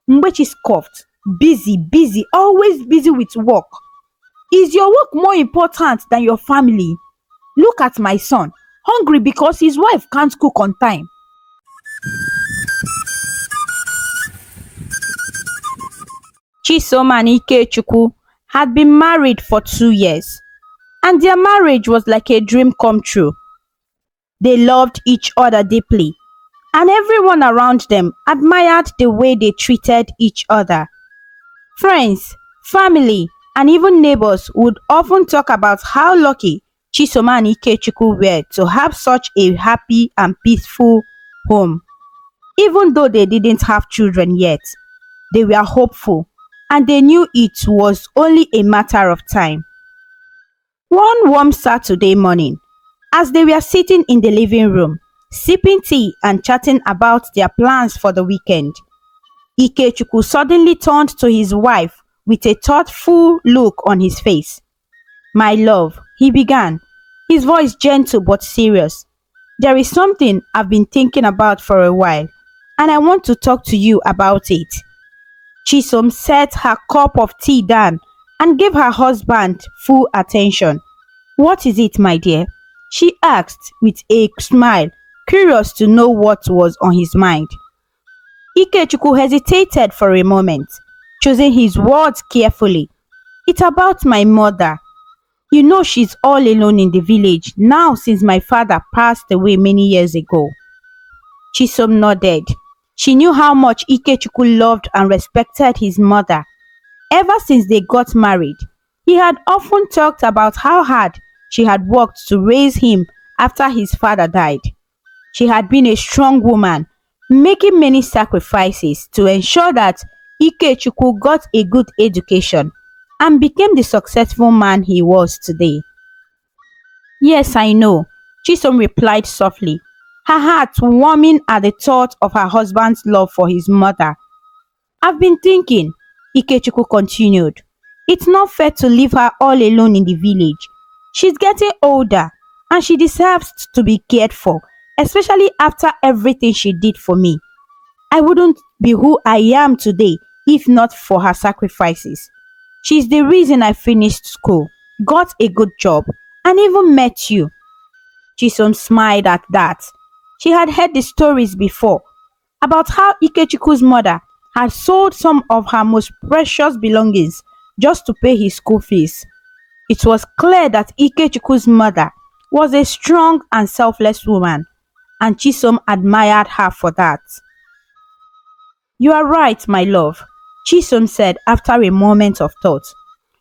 Mbechi scoffed. Busy, busy, always busy with work. Is your work more important than your family? Look at my son, hungry because his wife can't cook on time. Chisom and Ikechukwu had been married for 2 years, and their marriage was like a dream come true. They loved each other deeply, and everyone around them admired the way they treated each other. Friends, family, and even neighbors would often talk about how lucky Chisom and Ikechukwu were to have such a happy and peaceful home. Even though they didn't have children yet, they were hopeful, and they knew it was only a matter of time. One warm Saturday morning, as they were sitting in the living room, sipping tea and chatting about their plans for the weekend, Ikechukwu suddenly turned to his wife with a thoughtful look on his face. "My love," he began, his voice gentle but serious. "There is something I've been thinking about for a while, and I want to talk to you about it." Chisom set her cup of tea down and gave her husband full attention. "What is it, my dear?" she asked with a smile, curious to know what was on his mind. Ikechukwu hesitated for a moment, choosing his words carefully. "It's about my mother. You know she's all alone in the village now since my father passed away many years ago." Chisom nodded. She knew how much Ikechukwu loved and respected his mother. Ever since they got married, he had often talked about how hard she had worked to raise him after his father died. She had been a strong woman, making many sacrifices to ensure that Ikechukwu got a good education and became the successful man he was today. "Yes, I know," Chisom replied softly, her heart warming at the thought of her husband's love for his mother. "I've been thinking," Ikechukwu continued, "it's not fair to leave her all alone in the village. She's getting older and she deserves to be cared for, especially after everything she did for me. I wouldn't be who I am today if not for her sacrifices. She's the reason I finished school, got a good job, and even met you." Chisom smiled at that. She had heard the stories before about how Ikechukwu's mother had sold some of her most precious belongings just to pay his school fees. It was clear that Ikechukwu's mother was a strong and selfless woman, and Chisom admired her for that. "You are right, my love," Chisom said after a moment of thought.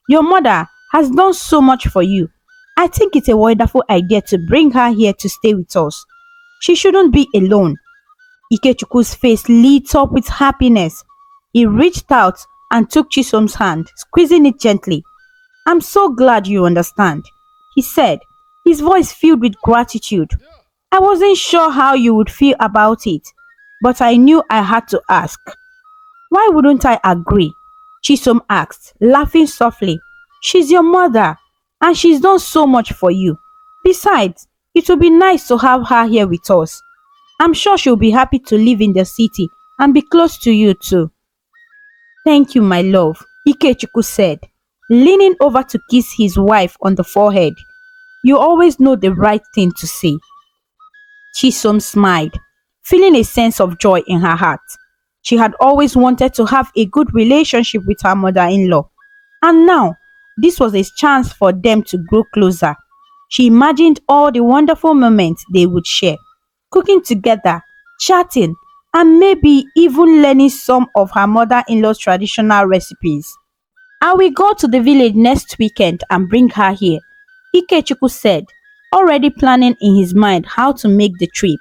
"Your mother has done so much for you. I think it's a wonderful idea to bring her here to stay with us. She shouldn't be alone." Ikechukwu's face lit up with happiness. He reached out and took Chisom's hand, squeezing it gently. "I'm so glad you understand," he said, his voice filled with gratitude. "I wasn't sure how you would feel about it, but I knew I had to ask." "Why wouldn't I agree?" Chisom asked, laughing softly. "She's your mother, and she's done so much for you. Besides, it would be nice to have her here with us. I'm sure she'll be happy to live in the city and be close to you too." "Thank you, my love," Ikechukwu said, leaning over to kiss his wife on the forehead. "You always know the right thing to say." Chisom smiled, feeling a sense of joy in her heart. She had always wanted to have a good relationship with her mother-in-law, and now this was a chance for them to grow closer. She imagined all the wonderful moments they would share, cooking together, chatting, and maybe even learning some of her mother-in-law's traditional recipes. "I will go to the village next weekend and bring her here," Ikechukwu said, already planning in his mind how to make the trip.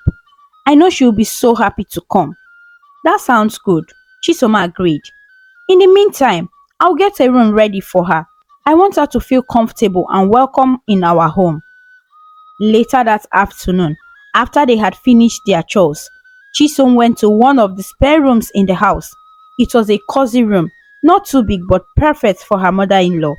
"I know she will be so happy to come." "That sounds good," Chisoma agreed. "In the meantime, I'll get a room ready for her. I want her to feel comfortable and welcome in our home." Later that afternoon, after they had finished their chores, Chisom went to one of the spare rooms in the house. It was a cozy room, not too big but perfect for her mother-in-law.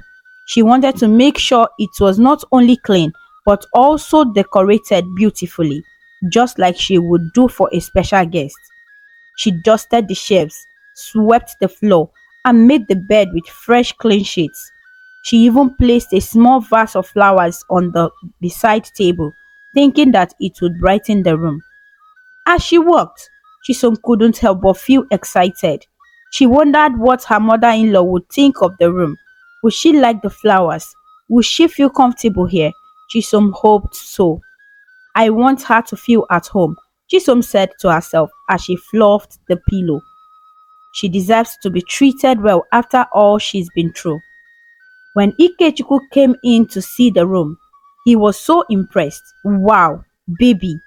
She wanted to make sure it was not only clean but also decorated beautifully, just like she would do for a special guest. She dusted the shelves, swept the floor, and made the bed with fresh clean sheets. She even placed a small vase of flowers on the beside table, thinking that it would brighten the room. As she walked, Chisom couldn't help but feel excited. She wondered what her mother-in-law would think of the room. Would she like the flowers? Would she feel comfortable here? Chisom hoped so. I want her to feel at home, Chisom said to herself as she fluffed the pillow. She deserves to be treated well after all she's been through. When Ikechukwu came in to see the room, he was so impressed. Wow, baby,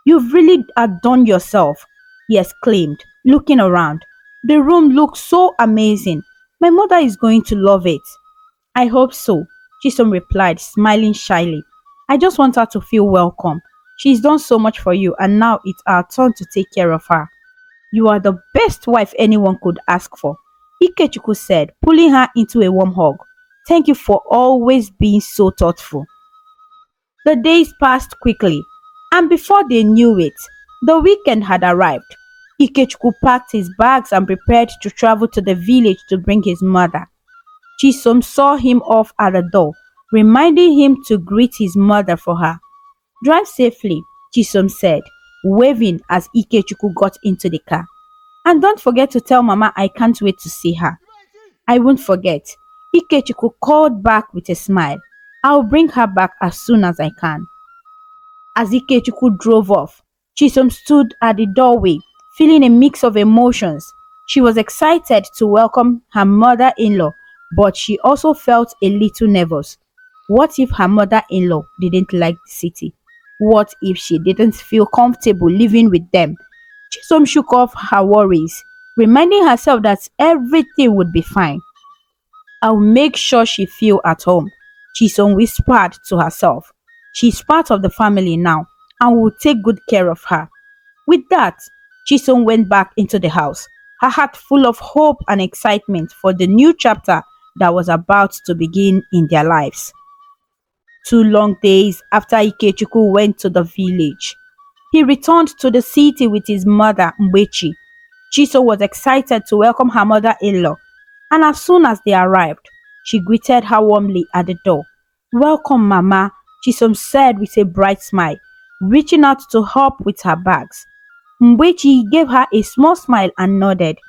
you've really outdone yourself, he exclaimed, looking around. The room looks so amazing. My mother is going to love it. I hope so, Chisom replied, smiling shyly. I just want her to feel welcome. She's done so much for you and now it's our turn to take care of her. You are the best wife anyone could ask for, Ikechukwu said, pulling her into a warm hug. Thank you for always being so thoughtful. The days passed quickly, and before they knew it, the weekend had arrived. Ikechukwu packed his bags and prepared to travel to the village to bring his mother. Chisom saw him off at the door, reminding him to greet his mother for her. Drive safely, Chisom said, waving as Ikechukwu got into the car. And don't forget to tell Mama I can't wait to see her. I won't forget, Ikechukwu called back with a smile. I'll bring her back as soon as I can. As Ikechukwu drove off, Chisom stood at the doorway, feeling a mix of emotions. She was excited to welcome her mother-in-law, but she also felt a little nervous. What if her mother-in-law didn't like the city? What if she didn't feel comfortable living with them? Chisom shook off her worries, reminding herself that everything would be fine. I'll make sure she feels at home, Chisom whispered to herself. She's part of the family now and will take good care of her. With that, Chisom went back into the house, her heart full of hope and excitement for the new chapter that was about to begin in their lives. 2 long days after Ikechukwu went to the village, he returned to the city with his mother, Mbechi. Chisom was excited to welcome her mother-in-law, and as soon as they arrived, she greeted her warmly at the door. Welcome, Mama, Chisom said with a bright smile, reaching out to help with her bags. Mbechi gave her a small smile and nodded.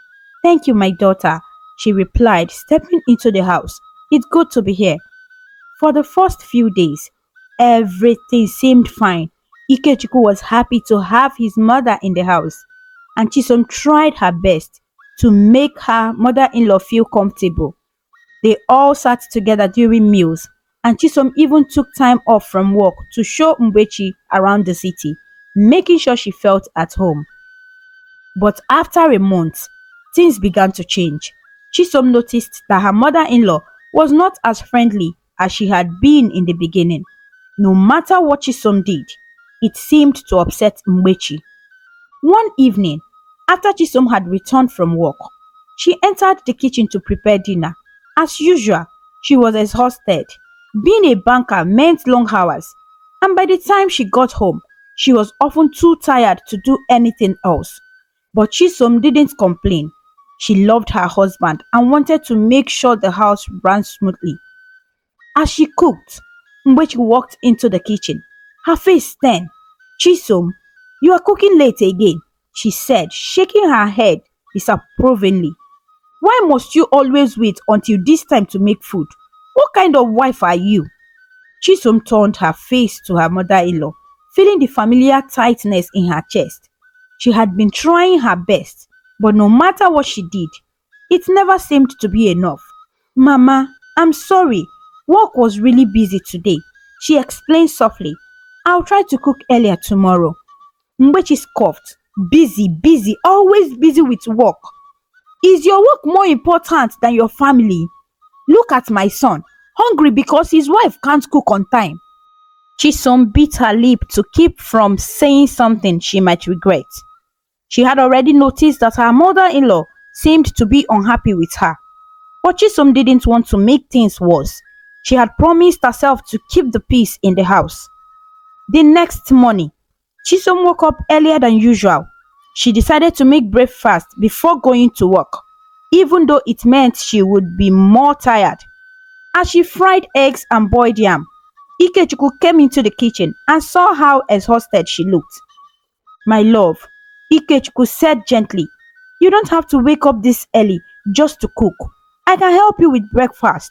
Thank you, my daughter, she replied, stepping into the house. It's good to be here. For the first few days, everything seemed fine. Ikechukwu was happy to have his mother in the house, and Chisom tried her best to make her mother-in-law feel comfortable. They all sat together during meals, and Chisom even took time off from work to show Mbechi around the city, making sure she felt at home. But after a month, things began to change. Chisom noticed that her mother-in-law was not as friendly as she had been in the beginning. No matter what Chisom did, it seemed to upset Mbechi. One evening, after Chisom had returned from work, she entered the kitchen to prepare dinner. As usual, she was exhausted. Being a banker meant long hours, and by the time she got home, she was often too tired to do anything else. But Chisom didn't complain. She loved her husband and wanted to make sure the house ran smoothly. As she cooked, Mbechi walked into the kitchen, her face stern. Chisom, you are cooking late again, she said, shaking her head disapprovingly. Why must you always wait until this time to make food? What kind of wife are you? Chisom turned her face to her mother-in-law, feeling the familiar tightness in her chest. She had been trying her best, but no matter what she did, it never seemed to be enough. Mama, I'm sorry. Work was really busy today, she explained softly. I'll try to cook earlier tomorrow. Mbechi scoffed. Busy, busy, always busy with work. Is your work more important than your family? Look at my son, hungry because his wife can't cook on time. Chisom bit her lip to keep from saying something she might regret. She had already noticed that her mother-in-law seemed to be unhappy with her. But Chisom didn't want to make things worse. She had promised herself to keep the peace in the house. The next morning, Chisom woke up earlier than usual. She decided to make breakfast before going to work. even though it meant she would be more tired. As she fried eggs and boiled yam, Ikechukwu came into the kitchen and saw how exhausted she looked. "My love," Ikechukwu said gently, "you don't have to wake up this early just to cook. I can help you with breakfast.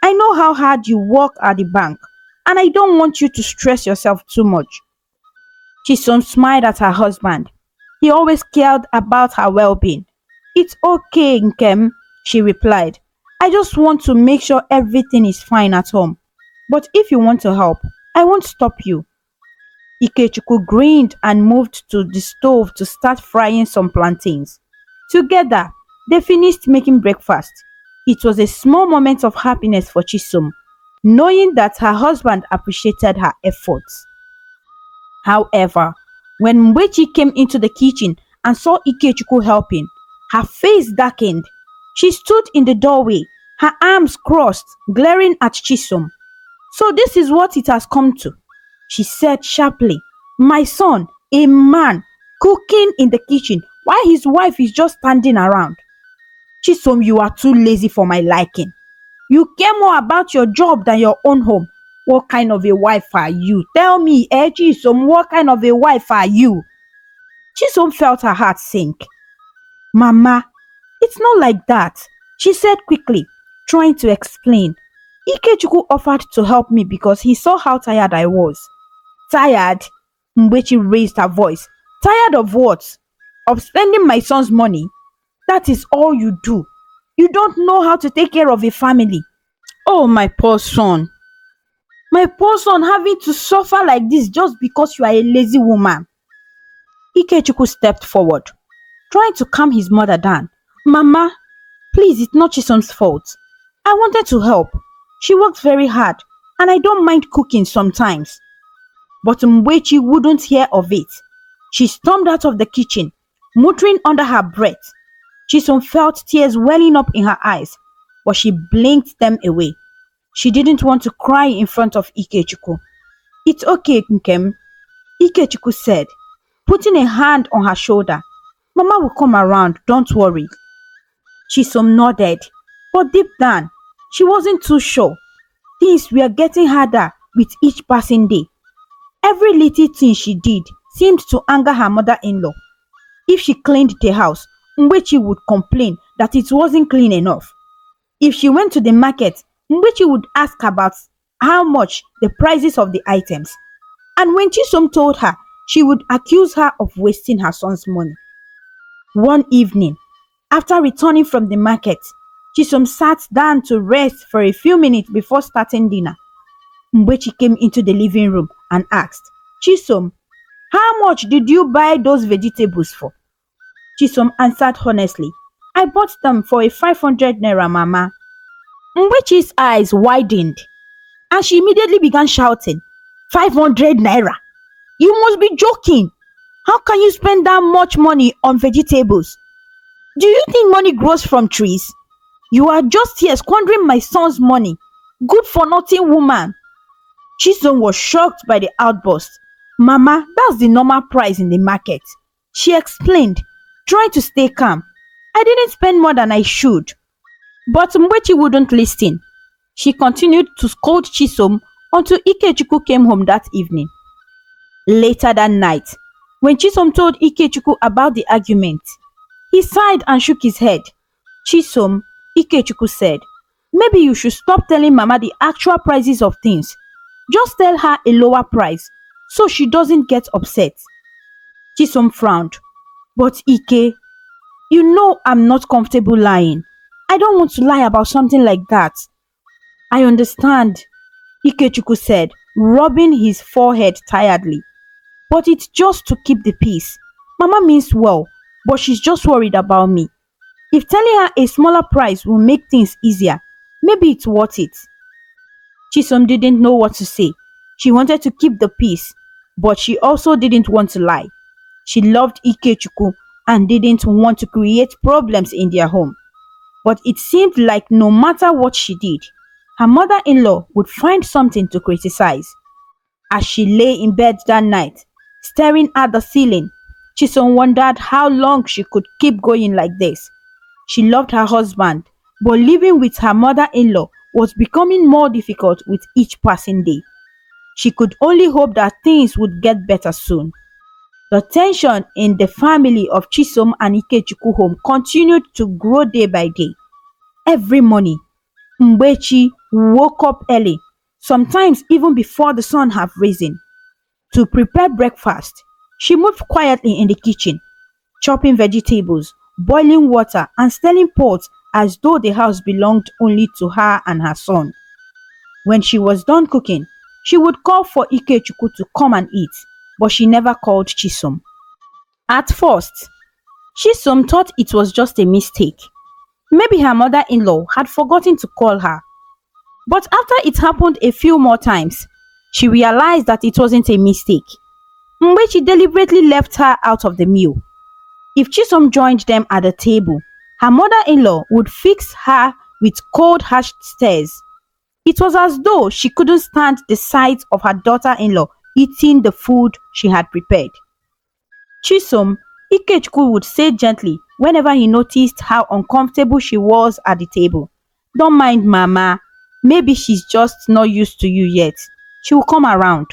I know how hard you work at the bank, and I don't want you to stress yourself too much." Chisom smiled at her husband. He always cared about her well-being. "It's okay, Nkem," she replied. "I just want to make sure everything is fine at home. But if you want to help, I won't stop you." Ikechukwu grinned and moved to the stove to start frying some plantains. Together, they finished making breakfast. It was a small moment of happiness for Chisom, knowing that her husband appreciated her efforts. However, when Mwechi came into the kitchen and saw Ikechukwu helping, her face darkened. She stood in the doorway, her arms crossed, glaring at Chisom. "So this is what it has come to," she said sharply. "My son, a man, cooking in the kitchen while his wife is just standing around. Chisom, you are too lazy for my liking. You care more about your job than your own home. What kind of a wife are you? Tell me, Chisom, what kind of a wife are you?" Chisom felt her heart sink. "Mama, it's not like that," she said quickly, trying to explain. "Ikechukwu offered to help me because he saw how tired I was." "Tired?" Mbechi raised her voice. "Tired of what? Of spending my son's money? That is all you do. You don't know how to take care of a family. Oh, my poor son. My poor son having to suffer like this just because you are a lazy woman." Ikechukwu stepped forward, trying to calm his mother down. "Mama, please, it's not Chisom's fault. I wanted to help. She works very hard, and I don't mind cooking sometimes." But Mwechi wouldn't hear of it. She stormed out of the kitchen, muttering under her breath. Chisom felt tears welling up in her eyes, but she blinked them away. She didn't want to cry in front of Ikechukwu. "It's okay, Nkem," Ikechukwu said, putting a hand on her shoulder. "Mama will come around, don't worry." Chisom nodded, but deep down, she wasn't too sure. Things were getting harder with each passing day. Every little thing she did seemed to anger her mother-in-law. If she cleaned the house, Mwechi would complain that it wasn't clean enough. If she went to the market, Mwechi would ask about how much the prices of the items. And when Chisom told her, she would accuse her of wasting her son's money. One evening, after returning from the market, Chisom sat down to rest for a few minutes before starting dinner. Mwechi came into the living room and asked, "Chisom, how much did you buy those vegetables for?" Chisom answered honestly, "I bought them for a 500 naira, Mama." Mwechi's eyes widened and she immediately began shouting, "500 naira? You must be joking. How can you spend that much money on vegetables? Do you think money grows from trees? You are just here squandering my son's money. Good for nothing woman." Chisom was shocked by the outburst. "Mama, that's the normal price in the market," she explained, trying to stay calm. "I didn't spend more than I should." But Mwechi wouldn't listen. She continued to scold Chisom until Ikechukwu came home that evening. Later that night, when Chisom told Ikechukwu about the argument, he sighed and shook his head. "Chisom," Ikechukwu said, "maybe you should stop telling Mama the actual prices of things. Just tell her a lower price so she doesn't get upset." Chisom frowned. "But Ike, you know I'm not comfortable lying. I don't want to lie about something like that." "I understand," Ikechukwu said, rubbing his forehead tiredly. "But it's just to keep the peace. Mama means well, but she's just worried about me. If telling her a smaller price will make things easier, maybe it's worth it." Chisom didn't know what to say. She wanted to keep the peace, but she also didn't want to lie. She loved Ikechukwu and didn't want to create problems in their home. But it seemed like no matter what she did, her mother-in-law would find something to criticize. As she lay in bed that night, staring at the ceiling, Chisom wondered how long she could keep going like this. She loved her husband, but living with her mother-in-law was becoming more difficult with each passing day. She could only hope that things would get better soon. The tension in the family of Chisom and Ikechukwu home continued to grow day by day. Every morning, Mbechi woke up early, sometimes even before the sun had risen, to prepare breakfast. She moved quietly in the kitchen, chopping vegetables, boiling water, and stirring pots as though the house belonged only to her and her son. When she was done cooking, she would call for Ikechukwu to come and eat, but she never called Chisom. At first, Chisom thought it was just a mistake. Maybe her mother-in-law had forgotten to call her. But after it happened a few more times, she realized that it wasn't a mistake. Mbechi deliberately left her out of the meal. If Chisom joined them at the table, her mother-in-law would fix her with cold harsh stares. It was as though she couldn't stand the sight of her daughter-in-law eating the food she had prepared. Chisom, Ikechukwu would say gently whenever he noticed how uncomfortable she was at the table, "Don't mind Mama, maybe she's just not used to you yet. She will come around."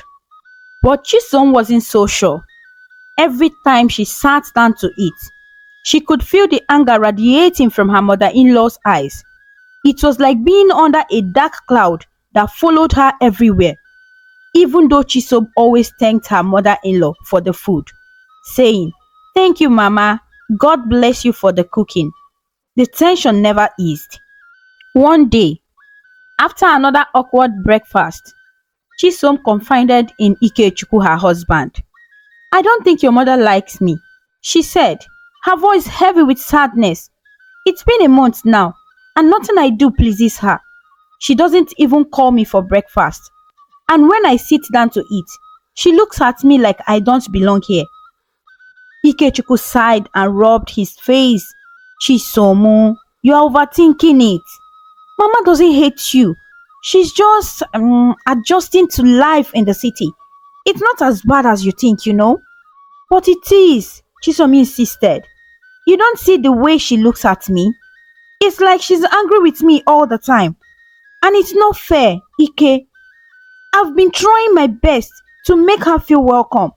But Chisom wasn't so sure. Every time she sat down to eat, she could feel the anger radiating from her mother-in-law's eyes. It was like being under a dark cloud that followed her everywhere, even though Chisom always thanked her mother-in-law for the food, saying, "Thank you, Mama. God bless you for the cooking." The tension never eased. One day, after another awkward breakfast, Chisom confided in Ikechukwu, her husband. "I don't think your mother likes me," she said, her voice heavy with sadness. "It's been a month now, and nothing I do pleases her. She doesn't even call me for breakfast. And when I sit down to eat, she looks at me like I don't belong here." Ikechukwu sighed and rubbed his face. "Chisomu, you are overthinking it. Mama doesn't hate you. She's just adjusting to life in the city. It's not as bad as you think, you know." "But it is," Chisom insisted. "You don't see the way she looks at me? It's like she's angry with me all the time. And it's not fair, Ike. I've been trying my best to make her feel welcome,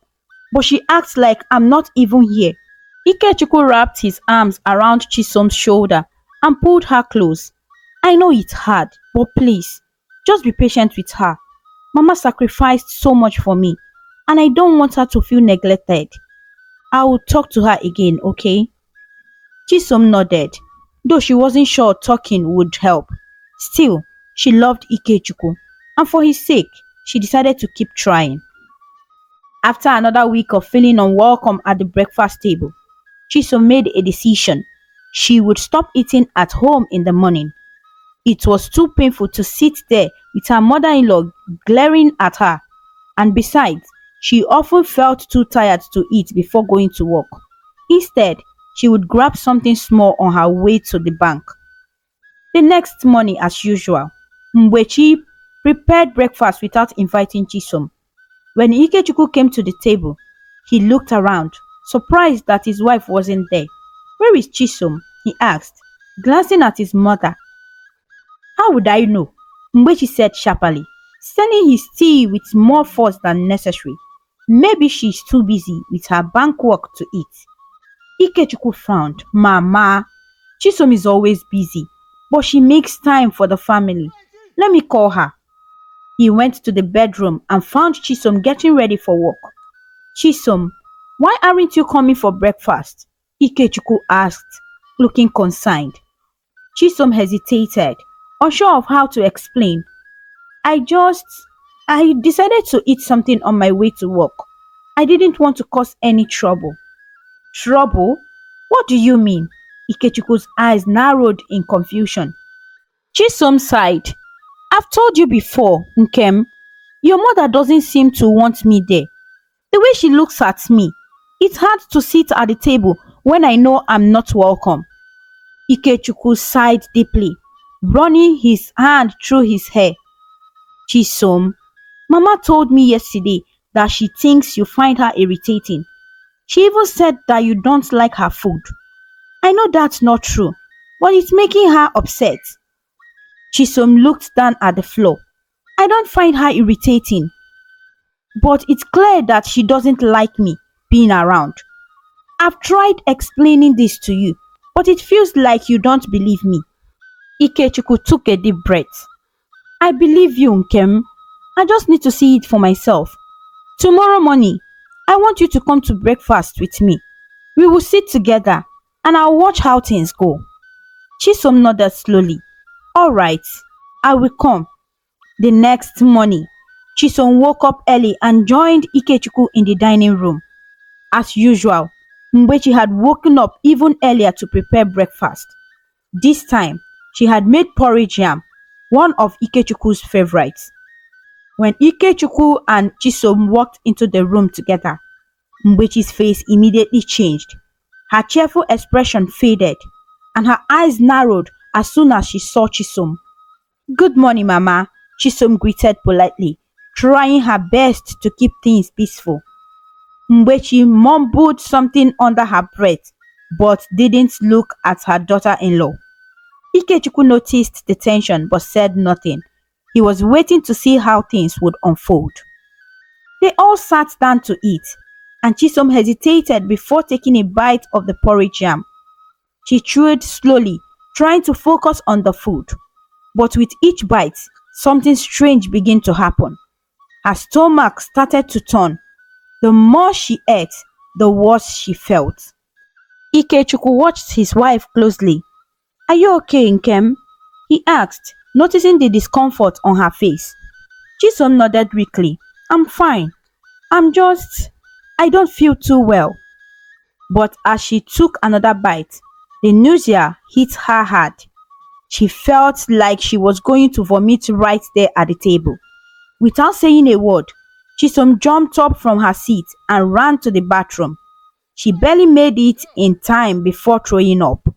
but she acts like I'm not even here." Ikechukwu wrapped his arms around Chisom's shoulder and pulled her close. "I know it's hard, but please, just be patient with her. Mama sacrificed so much for me, and I don't want her to feel neglected. I will talk to her again, okay?" Chisom nodded, though she wasn't sure talking would help. Still, she loved Ikechukwu, and for his sake, she decided to keep trying. After another week of feeling unwelcome at the breakfast table, Chisom made a decision. She would stop eating at home in the morning. It was too painful to sit there with her mother-in-law glaring at her, and besides, she often felt too tired to eat before going to work. Instead, she would grab something small on her way to the bank. The next morning, as usual, Mbechi prepared breakfast without inviting Chisom. When Ikechukwu came to the table, he looked around, surprised that his wife wasn't there. "Where is Chisom?" he asked, glancing at his mother. "How would I know?" Mbechi said sharply, stirring his tea with more force than necessary. "Maybe she's too busy with her bank work to eat." Ikechukwu frowned. "Mama, Chisom is always busy, but she makes time for the family. Let me call her." He went to the bedroom and found Chisom getting ready for work. "Chisom, why aren't you coming for breakfast?" Ikechukwu asked, looking concerned. Chisom hesitated, unsure of how to explain. I decided to eat something on my way to work. I didn't want to cause any trouble." "Trouble? What do you mean?" Ikechukwu's eyes narrowed in confusion. Chisom sighed. "I've told you before, Nkem. Your mother doesn't seem to want me there. The way she looks at me, it's hard to sit at the table when I know I'm not welcome." Ikechukwu sighed deeply, running his hand through his hair. "Chisom, Mama told me yesterday that she thinks you find her irritating. She even said that you don't like her food. I know that's not true, but it's making her upset. Chisom looked down at the floor. I don't find her irritating, but it's clear that she doesn't like me being around. I've tried explaining this to you, but it feels like you don't believe me. Ikechukwu took a deep breath. I believe you, Nkem. I just need to see it for myself. Tomorrow morning, I want you to come to breakfast with me. We will sit together and I'll watch how things go. Chisom nodded slowly. Alright, I will come. The next morning, Chisom woke up early and joined Ikechukwu in the dining room. As usual, Mgbechi had woken up even earlier to prepare breakfast. This time, she had made porridge yam, one of Ikechukwu's favorites. When Ikechukwu and Chisom walked into the room together, Mgbechi's face immediately changed. Her cheerful expression faded, and her eyes narrowed as soon as she saw Chisom. Good morning, Mama, Chisom greeted politely, trying her best to keep things peaceful. Mgbechi mumbled something under her breath, but didn't look at her daughter-in-law. Ikechukwu noticed the tension but said nothing. He was waiting to see how things would unfold. They all sat down to eat, and Chisom hesitated before taking a bite of the porridge yam. She chewed slowly, trying to focus on the food. But with each bite, something strange began to happen. Her stomach started to turn. The more she ate, the worse she felt. Ikechukwu watched his wife closely. Are you okay, Nkem? He asked, noticing the discomfort on her face. Chisom nodded weakly. I'm fine. I don't feel too well. But as she took another bite, the nausea hit her hard. She felt like she was going to vomit right there at the table. Without saying a word, Chisom jumped up from her seat and ran to the bathroom. She barely made it in time before throwing up.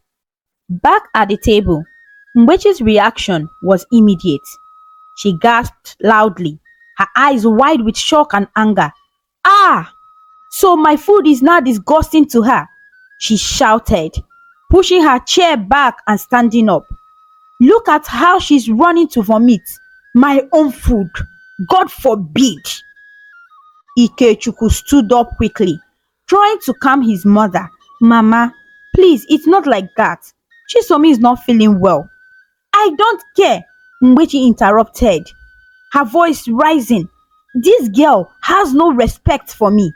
Back at the table, Mgbechi's reaction was immediate. She gasped loudly, her eyes wide with shock and anger. Ah! So my food is now disgusting to her, she shouted, pushing her chair back and standing up. Look at how she's running to vomit. My own food. God forbid. Ikechukwu stood up quickly, trying to calm his mother. Mama, please, it's not like that. Chisom is not feeling well. I don't care, Mgbechi interrupted, her voice rising. This girl has no respect for me.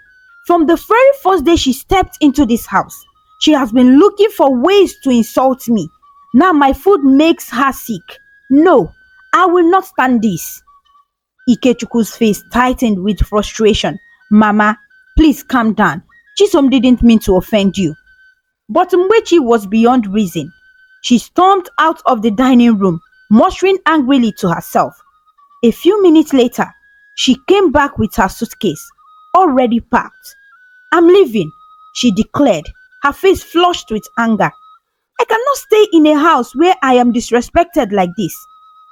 From the very first day she stepped into this house, she has been looking for ways to insult me. Now my food makes her sick. No, I will not stand this. Ikechukwu's face tightened with frustration. Mama, please calm down. Chisom didn't mean to offend you. But Mgbechi was beyond reason. She stormed out of the dining room, muttering angrily to herself. A few minutes later, she came back with her suitcase, already packed. I'm leaving, she declared, her face flushed with anger. I cannot stay in a house where I am disrespected like this.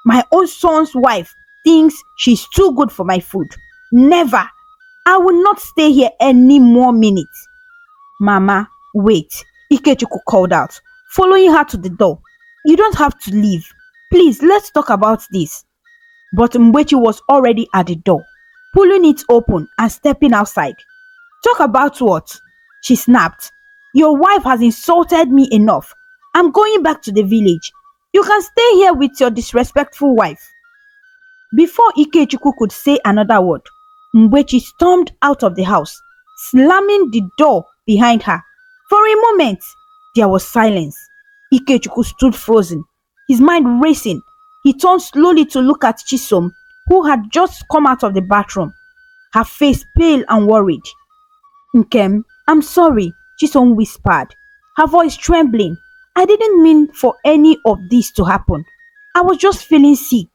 My own son's wife thinks she's too good for my food. Never. I will not stay here any more minutes. Mama, wait, Ikechukwu called out, following her to the door. You don't have to leave. Please, let's talk about this. But Mgbechi was already at the door, pulling it open and stepping outside. Talk about what? She snapped. Your wife has insulted me enough. I'm going back to the village. You can stay here with your disrespectful wife. Before Ikechukwu could say another word, Mgbechi stormed out of the house, slamming the door behind her. For a moment, there was silence. Ikechukwu stood frozen, his mind racing. He turned slowly to look at Chisom, who had just come out of the bathroom, her face pale and worried. Nkem, I'm sorry, Chisom whispered, her voice trembling. I didn't mean for any of this to happen. I was just feeling sick.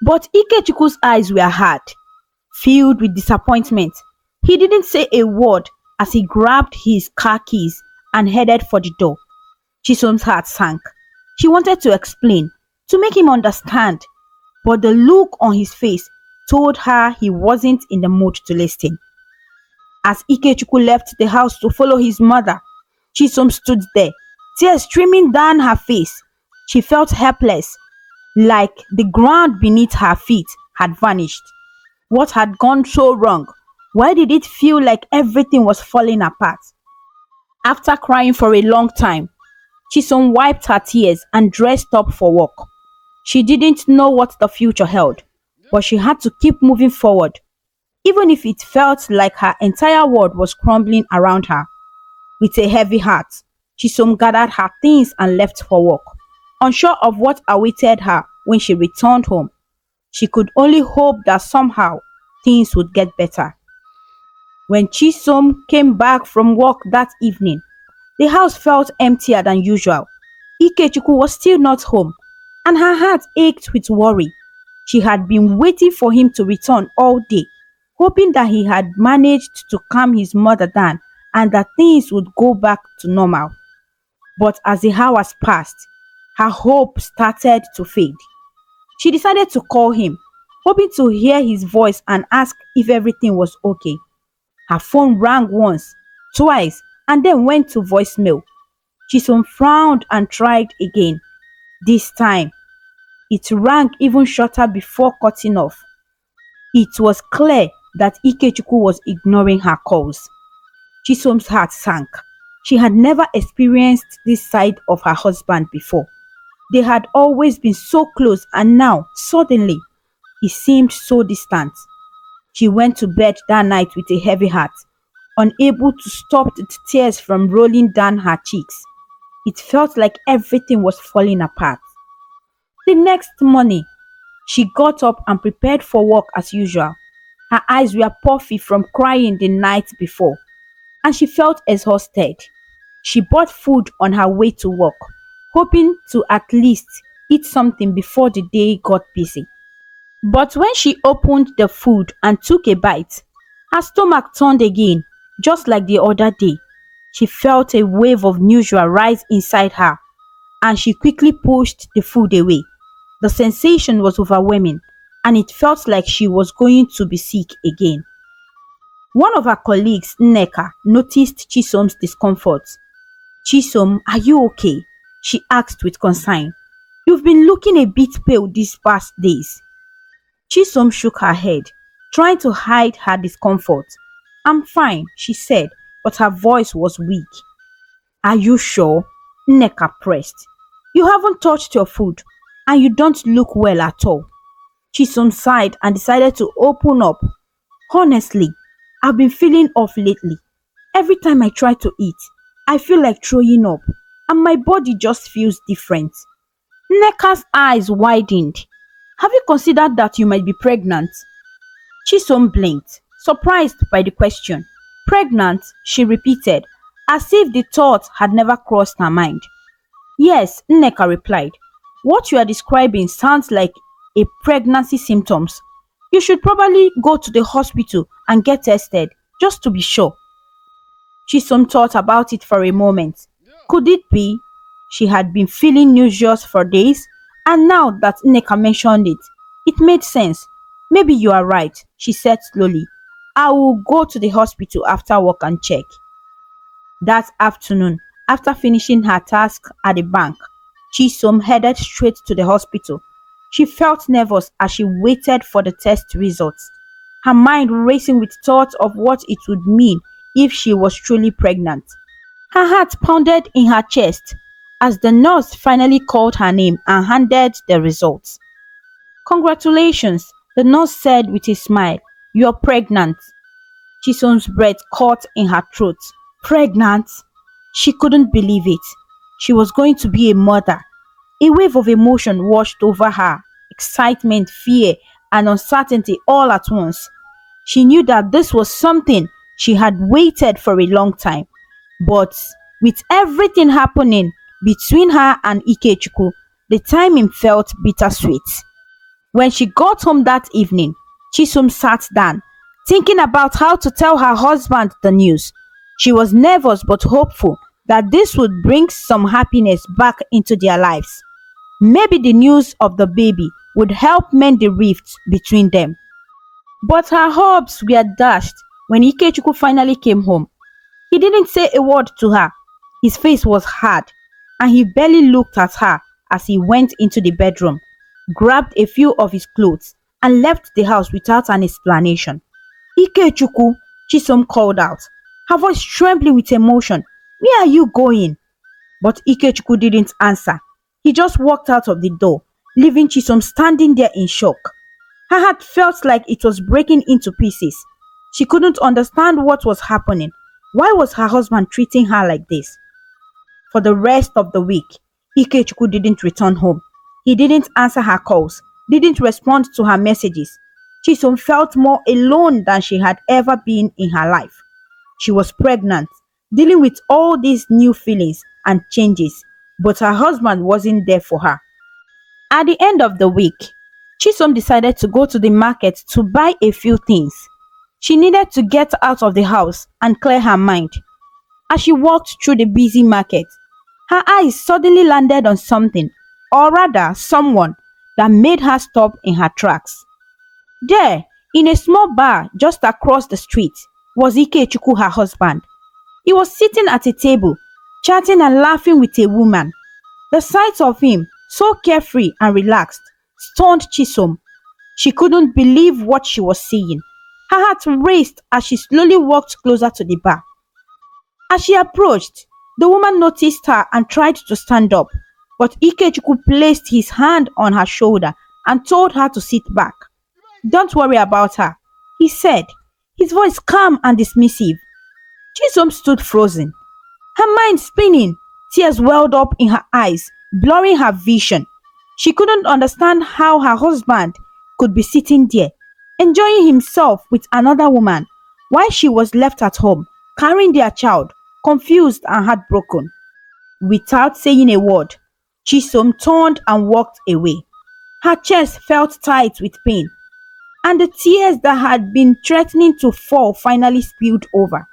But Ikechukwu's eyes were hard, filled with disappointment. He didn't say a word as he grabbed his car keys and headed for the door. Chisom's heart sank. She wanted to explain, to make him understand, but the look on his face told her he wasn't in the mood to listen. As Ikechukwu left the house to follow his mother, Chisom stood there, tears streaming down her face. She felt helpless, like the ground beneath her feet had vanished. What had gone so wrong? Why did it feel like everything was falling apart? After crying for a long time, Chisom wiped her tears and dressed up for work. She didn't know what the future held, but she had to keep moving forward, even if it felt like her entire world was crumbling around her. With a heavy heart, Chisom gathered her things and left for work, unsure of what awaited her when she returned home. She could only hope that somehow things would get better. When Chisom came back from work that evening, the house felt emptier than usual. Ikechukwu was still not home, and her heart ached with worry. She had been waiting for him to return all day, hoping that he had managed to calm his mother down and that things would go back to normal. But as the hours passed, her hope started to fade. She decided to call him, hoping to hear his voice and ask if everything was okay. Her phone rang once, twice, and then went to voicemail. Chisom frowned and tried again. This time, it rang even shorter before cutting off. It was clear that Ikechukwu was ignoring her calls. Chisom's heart sank. She had never experienced this side of her husband before. They had always been so close, and now, suddenly, he seemed so distant. She went to bed that night with a heavy heart, unable to stop the tears from rolling down her cheeks. It felt like everything was falling apart. The next morning, she got up and prepared for work as usual. Her eyes were puffy from crying the night before, and she felt exhausted. She bought food on her way to work, hoping to at least eat something before the day got busy. But when she opened the food and took a bite, her stomach turned again, just like the other day. She felt a wave of nausea rise inside her, and she quickly pushed the food away. The sensation was overwhelming, and it felt like she was going to be sick again. One of her colleagues, Nneka, noticed Chisom's discomfort. "Chisom, are you okay?" she asked with concern. "You've been looking a bit pale these past days." Chisom shook her head, trying to hide her discomfort. "I'm fine," she said, but her voice was weak. "Are you sure?" Nneka pressed. "You haven't touched your food, and you don't look well at all." Chisom sighed and decided to open up. "Honestly, I've been feeling off lately. Every time I try to eat, I feel like throwing up, and my body just feels different." Nneka's eyes widened. "Have you considered that you might be pregnant?" Chisom blinked, surprised by the question. "Pregnant?" she repeated, as if the thought had never crossed her mind. "Yes," Nneka replied. "What you are describing sounds like a pregnancy symptoms. You should probably go to the hospital and get tested, just to be sure." Chisom thought about it for a moment. Could it be? She had been feeling nauseous for days, and now that Nneka mentioned it, it made sense. "Maybe you are right," she said slowly. "I will go to the hospital after work and check." That afternoon, after finishing her task at the bank, Chisom headed straight to the hospital. She felt nervous as she waited for the test results, her mind racing with thoughts of what it would mean if she was truly pregnant. Her heart pounded in her chest as the nurse finally called her name and handed the results. "Congratulations," the nurse said with a smile. "You're pregnant." Chisom's breath caught in her throat. Pregnant? She couldn't believe it. She was going to be a mother. A wave of emotion washed over her, excitement, fear, and uncertainty all at once. She knew that this was something she had waited for a long time. But with everything happening between her and Ikechukwu, the timing felt bittersweet. When she got home that evening, Chisom sat down, thinking about how to tell her husband the news. She was nervous but hopeful that this would bring some happiness back into their lives. Maybe the news of the baby would help mend the rift between them. But her hopes were dashed when Ikechukwu finally came home. He didn't say a word to her. His face was hard, and he barely looked at her as he went into the bedroom, grabbed a few of his clothes, and left the house without an explanation. Ikechukwu, Chisom called out, her voice trembling with emotion. Where are you going? But Ikechukwu didn't answer. He just walked out of the door, leaving Chisom standing there in shock. Her heart felt like it was breaking into pieces. She couldn't understand what was happening. Why was her husband treating her like this? For the rest of the week, Ikechukwu didn't return home. He didn't answer her calls, didn't respond to her messages. Chisom felt more alone than she had ever been in her life. She was pregnant, dealing with all these new feelings and changes, but her husband wasn't there for her. At the end of the week, Chisom decided to go to the market to buy a few things. She needed to get out of the house and clear her mind. As she walked through the busy market, her eyes suddenly landed on something, or rather someone, that made her stop in her tracks. There, in a small bar just across the street, was Ikechukwu, her husband. He was sitting at a table, chatting and laughing with a woman. The sight of him, so carefree and relaxed, stunned Chisom. She couldn't believe what she was seeing. Her heart raced as she slowly walked closer to the bar. As she approached, the woman noticed her and tried to stand up, but Ikechukwu placed his hand on her shoulder and told her to sit back. Don't worry about her, he said, his voice calm and dismissive. Chisom stood frozen, her mind spinning. Tears welled up in her eyes, blurring her vision. She couldn't understand how her husband could be sitting there, enjoying himself with another woman, while she was left at home, carrying their child, confused and heartbroken. Without saying a word, Chisom turned and walked away. Her chest felt tight with pain, and the tears that had been threatening to fall finally spilled over.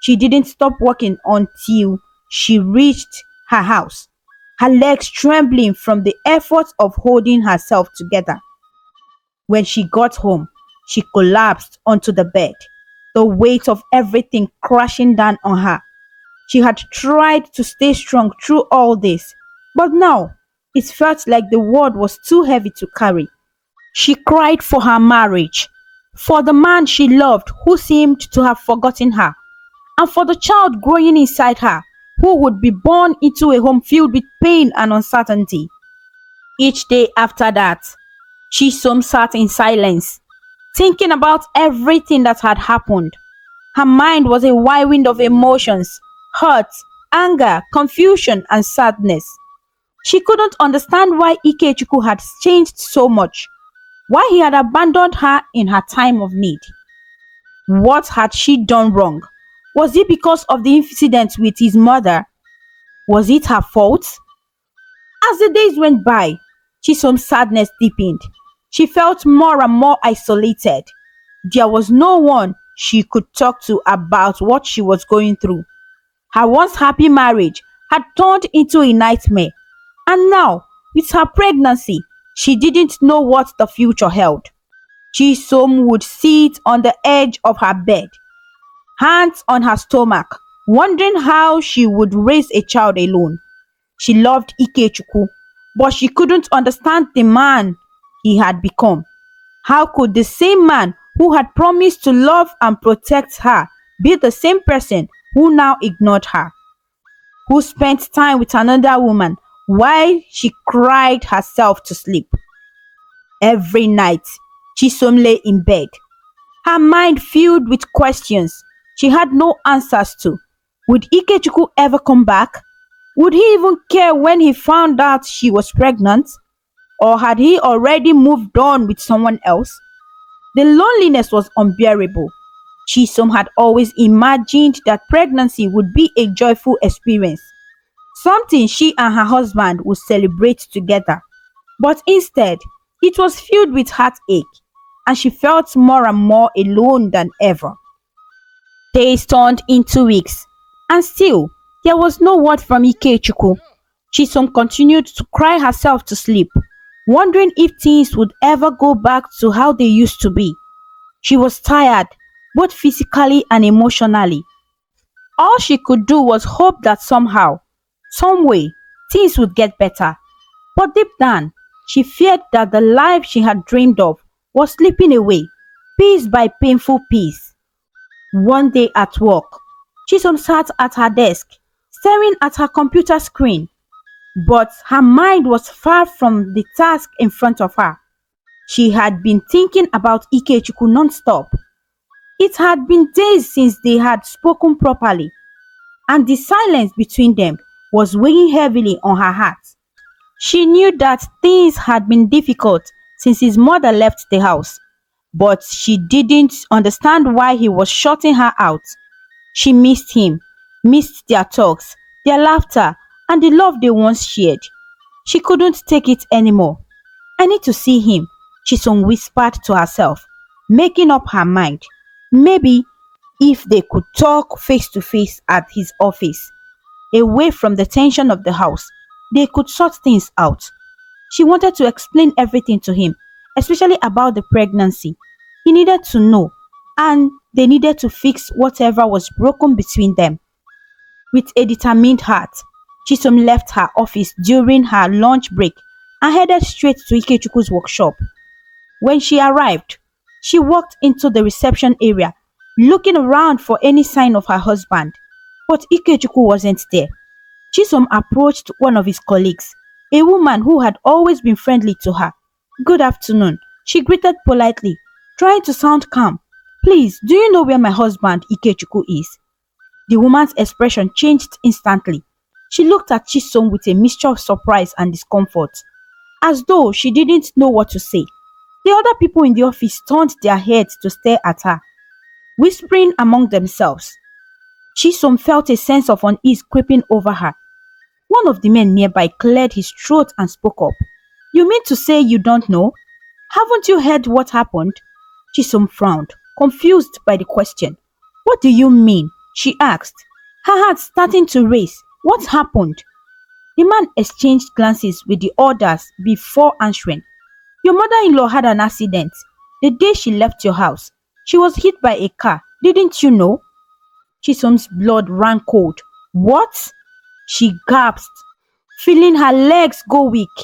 She didn't stop walking until she reached her house, her legs trembling from the effort of holding herself together. When she got home, she collapsed onto the bed, the weight of everything crashing down on her. She had tried to stay strong through all this, but now it felt like the world was too heavy to carry. She cried for her marriage, for the man she loved who seemed to have forgotten her, and for the child growing inside her who would be born into a home filled with pain and uncertainty. Each day after that, Chisom sat in silence, thinking about everything that had happened. Her mind was a whirlwind of emotions, hurt, anger, confusion, and sadness. She couldn't understand why Ikechukwu had changed so much, why he had abandoned her in her time of need. What had she done wrong? Was it because of the incident with his mother? Was it her fault? As the days went by, Chisom's sadness deepened. She felt more and more isolated. There was no one she could talk to about what she was going through. Her once happy marriage had turned into a nightmare, and now, with her pregnancy, she didn't know what the future held. Chisom would sit on the edge of her bed, hands on her stomach, wondering how she would raise a child alone. She loved Ikechukwu, but she couldn't understand the man he had become. How could the same man who had promised to love and protect her be the same person who now ignored her, who spent time with another woman while she cried herself to sleep? Every night, Chisom lay in bed, her mind filled with questions she had no answers to. Would Ikechukwu ever come back? Would he even care when he found out she was pregnant? Or had he already moved on with someone else? The loneliness was unbearable. Chisom had always imagined that pregnancy would be a joyful experience, something she and her husband would celebrate together. But instead, it was filled with heartache, and she felt more and more alone than ever. Days turned into weeks, and still there was no word from Ikechukwu. Chisom continued to cry herself to sleep, wondering if things would ever go back to how they used to be. She was tired, both physically and emotionally. All she could do was hope that somehow, some way, things would get better. But deep down, she feared that the life she had dreamed of was slipping away, piece by painful piece. One day at work, Chisom sat at her desk, staring at her computer screen, but her mind was far from the task in front of her. She had been thinking about Ikechukwu non-stop. It had been days since they had spoken properly, and the silence between them was weighing heavily on her heart. She knew that things had been difficult since his mother left the house, but she didn't understand why he was shutting her out. She missed him, missed their talks, their laughter, and the love they once shared. She couldn't take it anymore. I need to see him, Chisom whispered to herself, making up her mind. Maybe if they could talk face to face at his office, away from the tension of the house, they could sort things out. She wanted to explain everything to him, especially about the pregnancy. He needed to know, and they needed to fix whatever was broken between them. With a determined heart, Chisom left her office during her lunch break and headed straight to Ikechukwu's workshop. When she arrived, she walked into the reception area, looking around for any sign of her husband, but Ikechukwu wasn't there. Chisom approached one of his colleagues, a woman who had always been friendly to her. "Good afternoon," she greeted politely, trying to sound calm. "Please, do you know where my husband Ikechukwu is?" The woman's expression changed instantly. She looked at Chisom with a mixture of surprise and discomfort, as though she didn't know what to say. The other people in the office turned their heads to stare at her, whispering among themselves. Chisom felt a sense of unease creeping over her. One of the men nearby cleared his throat and spoke up. "You mean to say you don't know? Haven't you heard what happened?" Chisom frowned, confused by the question. "What do you mean?" she asked, her heart starting to race. "What happened?" The man exchanged glances with the others before answering. "Your mother-in-law had an accident the day she left your house. She was hit by a car. Didn't you know?" Chisom's blood ran cold. "What?" she gasped, feeling her legs go weak.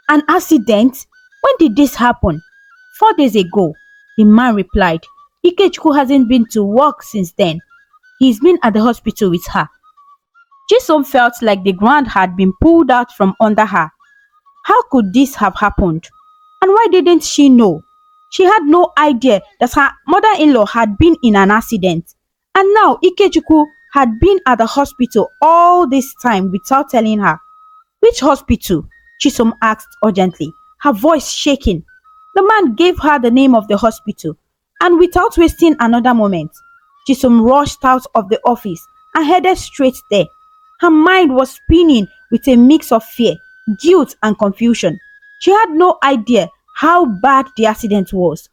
"An accident? When did this happen?" "4 days ago," the man replied. "Ikechukwu hasn't been to work since then. He's been at the hospital with her." Chisom felt like the ground had been pulled out from under her. How could this have happened? And why didn't she know? She had no idea that her mother-in-law had been in an accident. And now Ikechukwu had been at the hospital all this time without telling her. "Which hospital?" Chisom asked urgently, her voice shaking. The man gave her the name of the hospital, and without wasting another moment, Chisom rushed out of the office and headed straight there. Her mind was spinning with a mix of fear, guilt, and confusion. She had no idea how bad the accident was,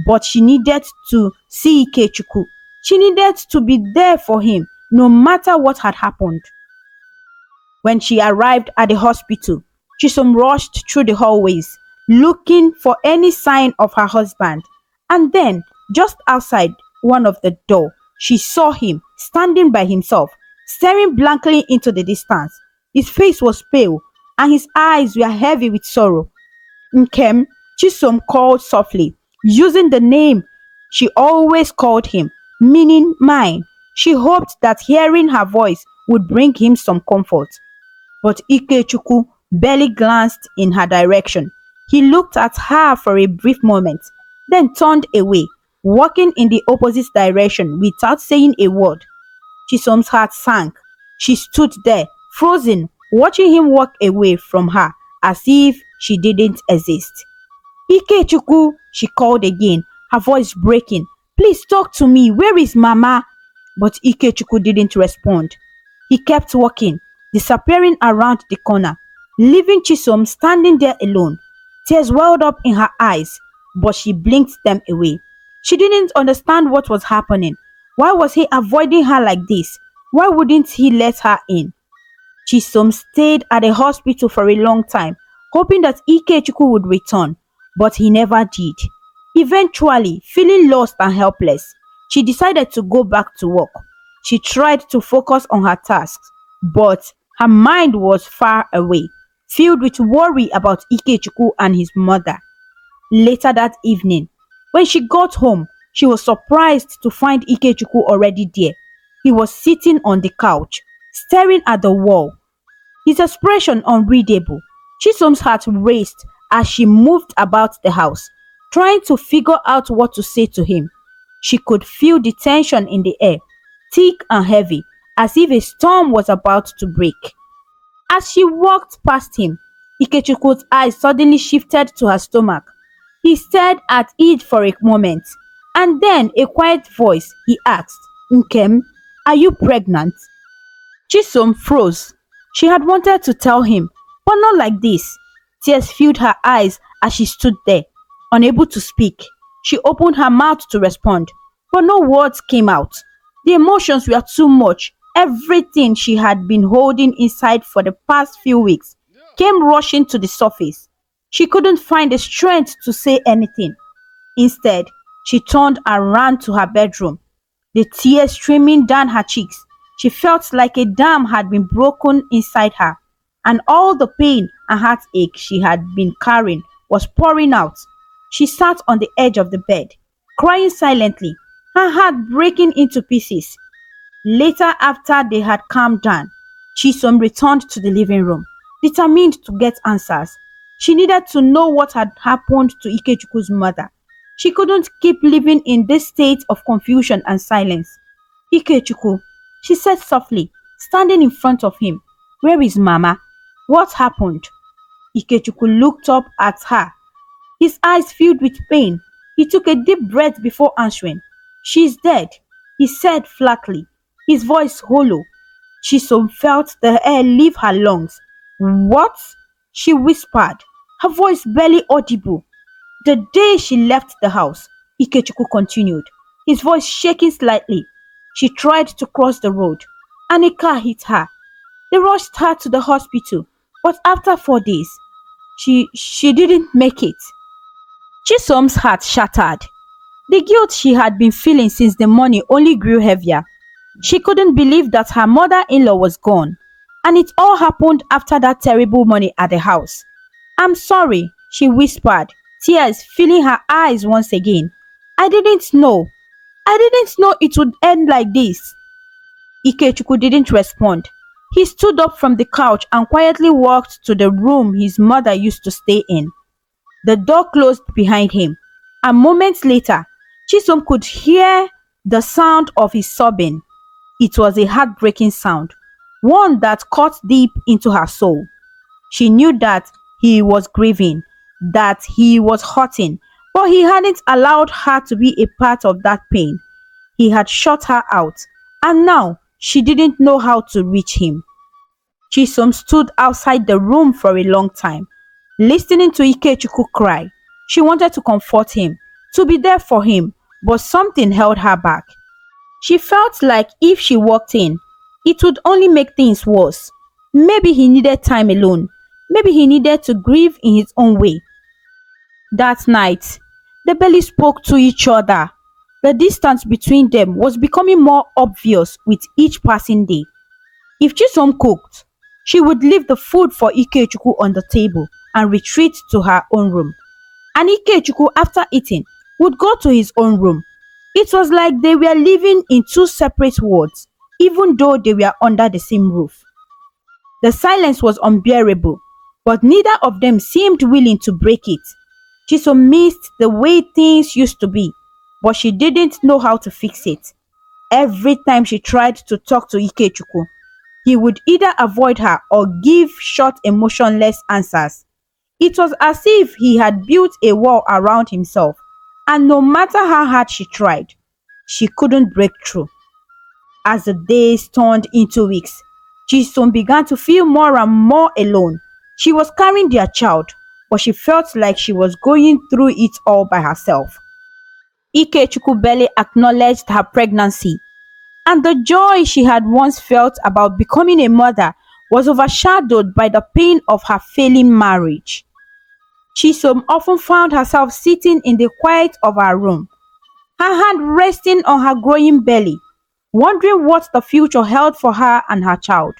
but she needed to see Ikechukwu. She needed to be there for him, no matter what had happened. When she arrived at the hospital, Chisom rushed through the hallways, looking for any sign of her husband. And then, just outside one of the door, she saw him standing by himself, staring blankly into the distance. His face was pale, and his eyes were heavy with sorrow. "Nkem," Chisom called softly, using the name she always called him, meaning mine. She hoped that hearing her voice would bring him some comfort. But Ikechukwu barely glanced in her direction. He looked at her for a brief moment, then turned away, walking in the opposite direction without saying a word. Chisom's heart sank. She stood there, frozen, watching him walk away from her as if she didn't exist. "Ikechukwu," she called again, her voice breaking. "Please talk to me. Where is Mama?" But Ikechukwu didn't respond. He kept walking, disappearing around the corner, leaving Chisom standing there alone. Tears welled up in her eyes, but she blinked them away. She didn't understand what was happening. Why was he avoiding her like this? Why wouldn't he let her in? Chisom stayed at the hospital for a long time, hoping that Ikechukwu would return, but he never did. Eventually, feeling lost and helpless, she decided to go back to work. She tried to focus on her tasks, but Her mind was far away, filled with worry about Ikechukwu and his mother. Later that evening, when she got home, she was surprised to find Ikechukwu already there. He was sitting on the couch, staring at the wall, his expression unreadable. Chisholm's heart raced as she moved about the house, trying to figure out what to say to him. She could feel the tension in the air, thick and heavy, as if a storm was about to break. As she walked past him, Ikechukwu's eyes suddenly shifted to her stomach. He stared at it for a moment, and then a quiet voice he asked, "Nkem, are you pregnant?" Chisom froze. She had wanted to tell him, but not like this. Tears filled her eyes as she stood there, unable to speak. She opened her mouth to respond, but no words came out. The emotions were too much. Everything she had been holding inside for the past few weeks came rushing to the surface. She couldn't find the strength to say anything. Instead, she turned and ran to her bedroom, the tears streaming down her cheeks. She felt like a dam had been broken inside her, and all the pain and heartache she had been carrying was pouring out. She sat on the edge of the bed, crying silently, her heart breaking into pieces. Later, after they had calmed down, Chisom returned to the living room, determined to get answers. She needed to know what had happened to Ikechukwu's mother. She couldn't keep living in this state of confusion and silence. "Ikechukwu," she said softly, standing in front of him. "Where is Mama? What happened?" Ikechukwu looked up at her, his eyes filled with pain. He took a deep breath before answering. "She's dead," he said flatly, his voice hollow. Chisom felt the air leave her lungs. "What?" she whispered, her voice barely audible. "The day she left the house," Ikechukwu continued, his voice shaking slightly, "she tried to cross the road, and a car hit her. They rushed her to the hospital, but after 4 days, she didn't make it." Chisom's heart shattered. The guilt she had been feeling since the morning only grew heavier. She couldn't believe that her mother-in-law was gone, and it all happened after that terrible morning at the house. "I'm sorry," she whispered, tears filling her eyes once again. I didn't know it would end like this." Ikechukwu didn't respond. He stood up from the couch and quietly walked to the room his mother used to stay in. The door closed behind him, and moments later, Chisom could hear the sound of his sobbing. It was a heartbreaking sound, one that cut deep into her soul. She knew that he was grieving, that he was hurting, but he hadn't allowed her to be a part of that pain. He had shut her out, and now she didn't know how to reach him. Chisom stood outside the room for a long time, listening to Ikechukwu cry. She wanted to comfort him, to be there for him, but something held her back. She felt like if she walked in, it would only make things worse. Maybe he needed time alone. Maybe he needed to grieve in his own way. That night, they barely spoke to each other. The distance between them was becoming more obvious with each passing day. If Chisom cooked, she would leave the food for Ikechukwu on the table and retreat to her own room. And Ikechukwu, after eating, would go to his own room. It was like they were living in two separate worlds, even though they were under the same roof. The silence was unbearable, but neither of them seemed willing to break it. Chisom missed the way things used to be, but she didn't know how to fix it. Every time she tried to talk to Ikechukwu, he would either avoid her or give short, emotionless answers. It was as if he had built a wall around himself, and no matter how hard she tried, she couldn't break through. As the days turned into weeks, Chisom began to feel more and more alone. She was carrying their child, but she felt like she was going through it all by herself. Ikechukwu barely acknowledged her pregnancy, and the joy she had once felt about becoming a mother was overshadowed by the pain of her failing marriage. Chisom often found herself sitting in the quiet of her room, her hand resting on her growing belly, wondering what the future held for her and her child.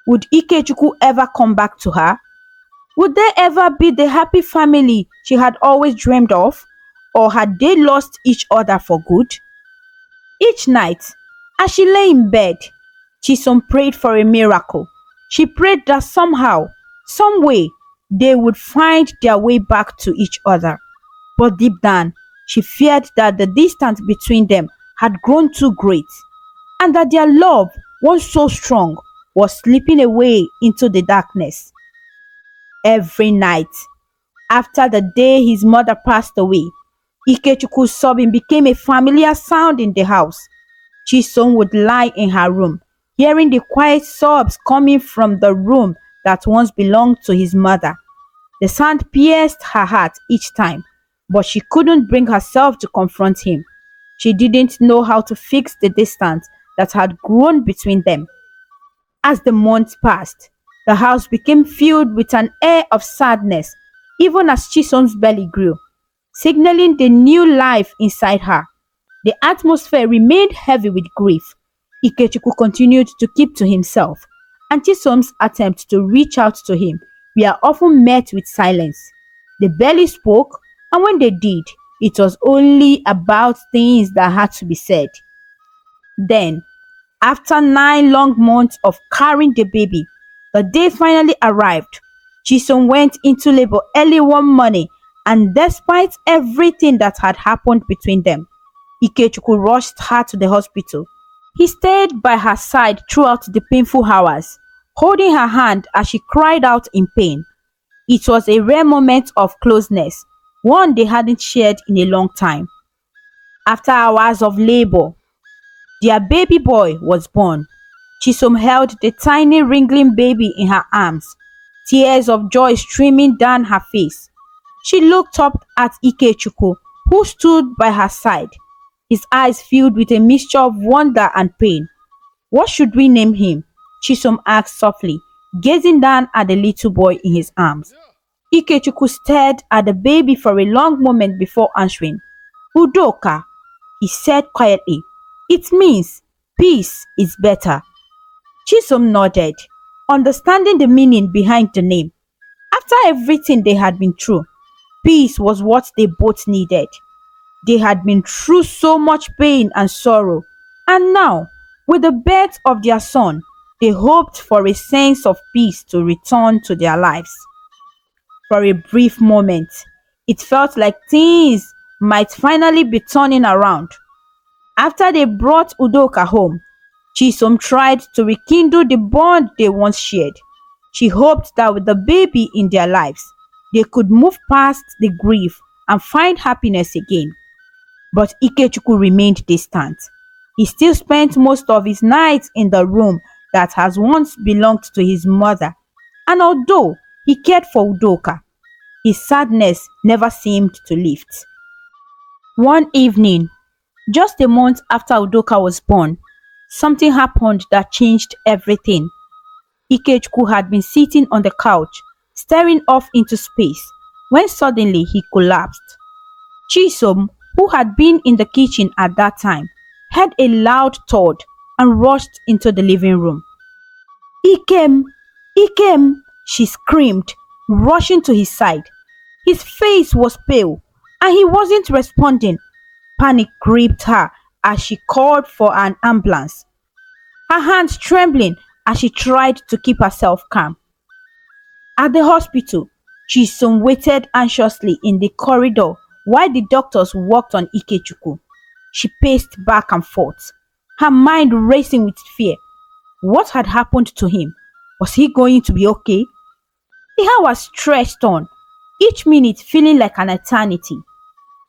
Would Ikechukwu ever come back to her? Would they ever be the happy family she had always dreamed of? Or had they lost each other for good? Each night, as she lay in bed, Chisom prayed for a miracle. She prayed that somehow, some way, they would find their way back to each other. But deep down, she feared that the distance between them had grown too great, and that their love, once so strong, was slipping away into the darkness. Every night, after the day his mother passed away, Ikechukwu's sobbing became a familiar sound in the house. Chisom would lie in her room, hearing the quiet sobs coming from the room that once belonged to his mother. The sound pierced her heart each time, but she couldn't bring herself to confront him. She didn't know how to fix the distance that had grown between them. As the months passed, the house became filled with an air of sadness, even as Chisom's belly grew, signaling the new life inside her. The atmosphere remained heavy with grief. Ikechukwu continued to keep to himself, and Chisom's attempts to reach out to him were often met with silence. They barely spoke, and when they did, it was only about things that had to be said. Then, after 9 long months of carrying the baby, the day finally arrived. Chisom went into labor early one morning, and despite everything that had happened between them, Ikechukwu rushed her to the hospital. He stayed by her side throughout the painful hours, holding her hand as she cried out in pain. It was a rare moment of closeness, one they hadn't shared in a long time. After hours of labor, their baby boy was born. Chisom held the tiny wriggling baby in her arms, tears of joy streaming down her face. She looked up at Ikechukwu, who stood by her side, his eyes filled with a mixture of wonder and pain. "What should we name him?" Chisom asked softly, gazing down at the little boy in his arms. Ikechukwu stared at the baby for a long moment before answering. "Udoka," he said quietly. "It means peace is better." Chisom nodded, understanding the meaning behind the name. After everything they had been through, peace was what they both needed. They had been through so much pain and sorrow, and now, with the birth of their son, they hoped for a sense of peace to return to their lives. For a brief moment, it felt like things might finally be turning around. After they brought Udoka home, Chisom tried to rekindle the bond they once shared. She hoped that with the baby in their lives, they could move past the grief and find happiness again. But Ikechukwu remained distant. He still spent most of his nights in the room that has once belonged to his mother, and although he cared for Udoka, his sadness never seemed to lift. One evening, just a month after Udoka was born, something happened that changed everything. Ikechukwu had been sitting on the couch, staring off into space, when suddenly he collapsed. Chisom, who had been in the kitchen at that time, heard a loud thud and rushed into the living room. "Ikem! Ikem!" she screamed, rushing to his side. His face was pale, and he wasn't responding. Panic gripped her as she called for an ambulance, her hands trembling as she tried to keep herself calm. At the hospital, Chisom waited anxiously in the corridor while the doctors worked on Ikechukwu. She paced back and forth, her mind racing with fear. What had happened to him? Was he going to be okay? The hours stretched on, each minute feeling like an eternity.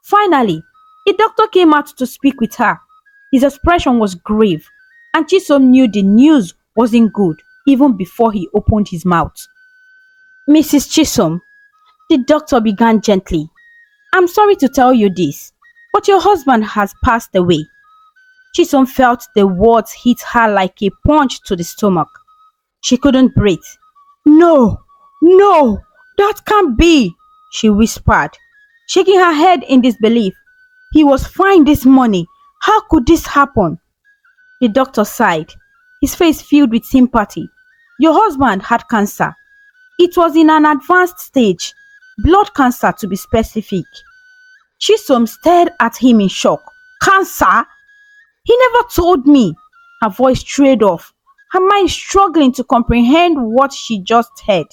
Finally, a doctor came out to speak with her. His expression was grave, and Chisom knew the news wasn't good even before he opened his mouth. "Mrs. Chisom," the doctor began gently, "I'm sorry to tell you this, but your husband has passed away." Chisom felt the words hit her like a punch to the stomach. She couldn't breathe. "No, no, that can't be," she whispered, shaking her head in disbelief. "He was fine this morning. How could this happen?" The doctor sighed, his face filled with sympathy. Your husband had cancer. It was in an advanced stage, blood cancer to be specific. Chisom stared at him in shock. Cancer? He never told me. Her voice trailed off, her mind struggling to comprehend what she just heard.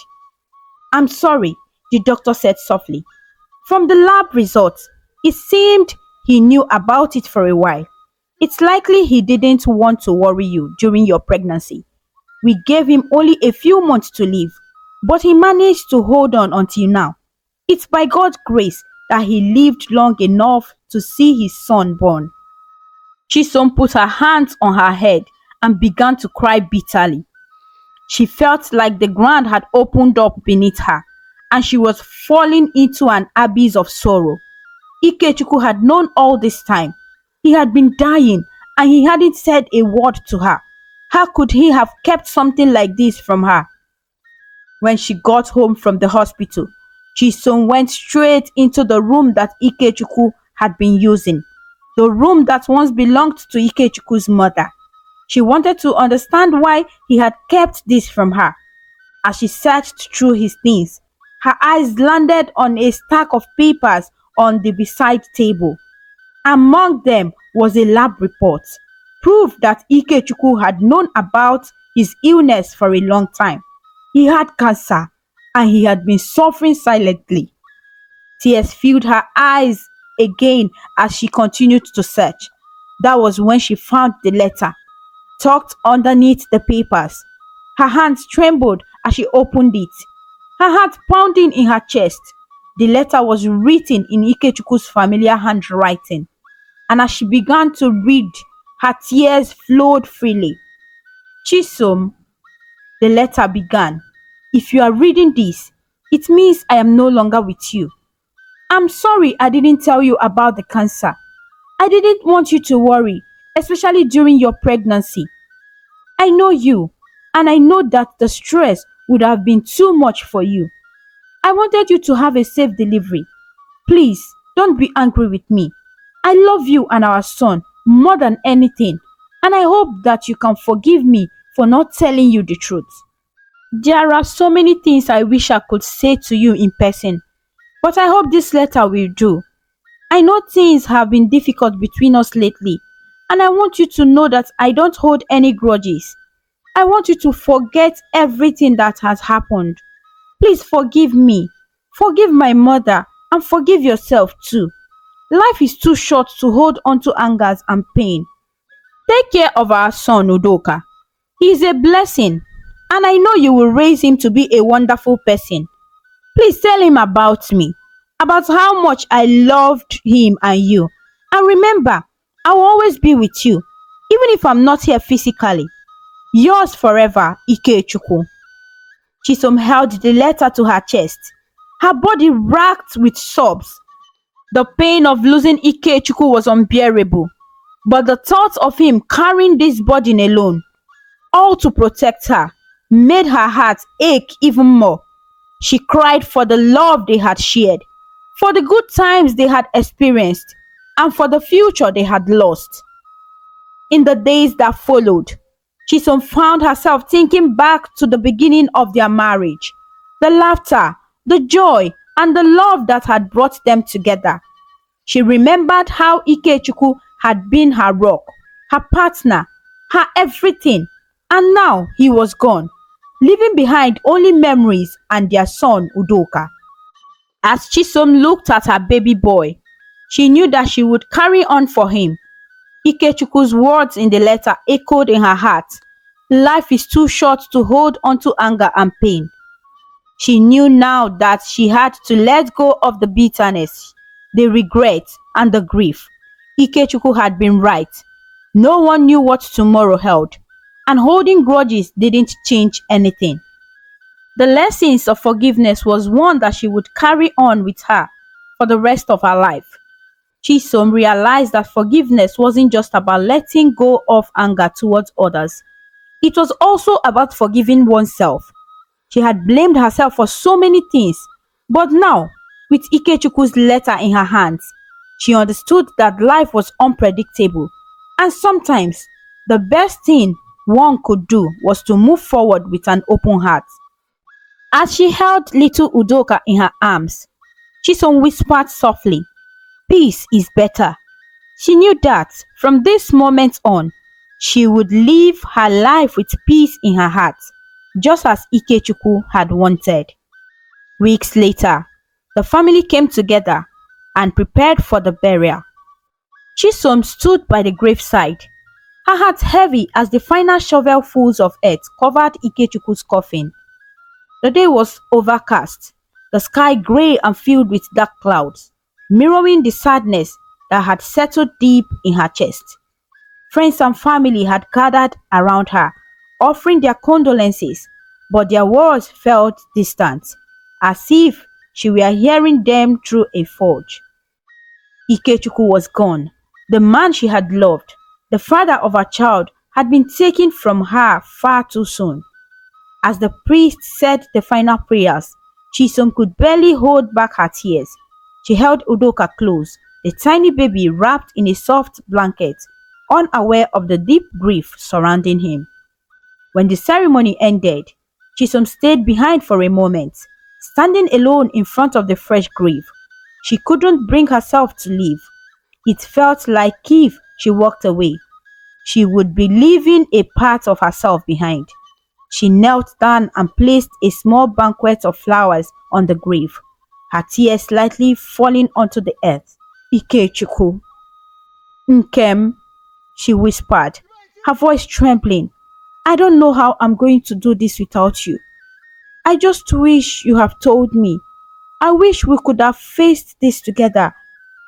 I'm sorry, the doctor said softly. From the lab results, it seemed he knew about it for a while. It's likely he didn't want to worry you during your pregnancy. We gave him only a few months to live, but he managed to hold on until now. It's by God's grace that he lived long enough to see his son born. Chisom put her hands on her head and began to cry bitterly. She felt like the ground had opened up beneath her and she was falling into an abyss of sorrow. Ikechukwu had known all this time. He had been dying and he hadn't said a word to her. How could he have kept something like this from her? When she got home from the hospital, Chisom went straight into the room that Ikechukwu had been using. The room that once belonged to Ikechukwu's mother. She wanted to understand why he had kept this from her. As she searched through his things, her eyes landed on a stack of papers on the beside table. Among them was a lab report, proof that Ikechukwu had known about his illness for a long time. He had cancer and he had been suffering silently. Tears filled her eyes again as she continued to search. That was when she found the letter, tucked underneath the papers. Her hands trembled as she opened it, her heart pounding in her chest. The letter was written in Ikechukwu's familiar handwriting, and as she began to read, her tears flowed freely. Chisom, the letter began. If you are reading this, it means I am no longer with you. I'm sorry I didn't tell you about the cancer. I didn't want you to worry, especially during your pregnancy. I know you, and I know that the stress would have been too much for you. I wanted you to have a safe delivery. Please, don't be angry with me. I love you and our son more than anything, and I hope that you can forgive me for not telling you the truth. There are so many things I wish I could say to you in person, but I hope this letter will do. I know things have been difficult between us lately, and I want you to know that I don't hold any grudges. I want you to forget everything that has happened. Please forgive me, forgive my mother, and forgive yourself too. Life is too short to hold on to angers and pain. Take care of our son Udoka. He is a blessing, and I know you will raise him to be a wonderful person. Please tell him about me, about how much I loved him and you. And remember, I will always be with you, even if I'm not here physically. Yours forever, Ikechukwu. Chisom held the letter to her chest. Her body racked with sobs. The pain of losing Ikechukwu was unbearable, but the thought of him carrying this burden alone, all to protect her, made her heart ache even more. She cried for the love they had shared, for the good times they had experienced, and for the future they had lost. In the days that followed, Chisom found herself thinking back to the beginning of their marriage, the laughter, the joy, and the love that had brought them together. She remembered how Ikechukwu had been her rock, her partner, her everything, and now he was gone, leaving behind only memories and their son Udoka. As Chisom looked at her baby boy, she knew that she would carry on for him. Ikechukwu's words in the letter echoed in her heart. Life is too short to hold on to anger and pain. She knew now that she had to let go of the bitterness, the regret, and the grief. Ikechukwu had been right. No one knew what tomorrow held, and holding grudges didn't change anything. The lessons of forgiveness was one that she would carry on with her for the rest of her life. Chisom realized that forgiveness wasn't just about letting go of anger towards others. It was also about forgiving oneself. She had blamed herself for so many things, but now, with Ikechukwu's letter in her hands, she understood that life was unpredictable, and sometimes the best thing one could do was to move forward with an open heart. As she held little Udoka in her arms, Chisom whispered softly, "Peace is better." She knew that from this moment on, she would live her life with peace in her heart, just as Ikechukwu had wanted. Weeks later, the family came together and prepared for the burial. Chisom stood by the graveside, her heart heavy as the final shovelfuls of earth covered Ikechukwu's coffin. The day was overcast, the sky grey and filled with dark clouds, mirroring the sadness that had settled deep in her chest. Friends and family had gathered around her, offering their condolences, but their words felt distant, as if she were hearing them through a forge. Ikechukwu was gone. The man she had loved, the father of her child, had been taken from her far too soon. As the priest said the final prayers, Chisom could barely hold back her tears. She held Udoka close, the tiny baby wrapped in a soft blanket, unaware of the deep grief surrounding him. When the ceremony ended, Chisom stayed behind for a moment, standing alone in front of the fresh grave. She couldn't bring herself to leave. It felt like if she walked away, she would be leaving a part of herself behind. She knelt down and placed a small bouquet of flowers on the grave, her tears slightly falling onto the earth. "Ikechukwu, Nkem," she whispered, her voice trembling. "I don't know how I'm going to do this without you. I just wish you have told me. I wish we could have faced this together,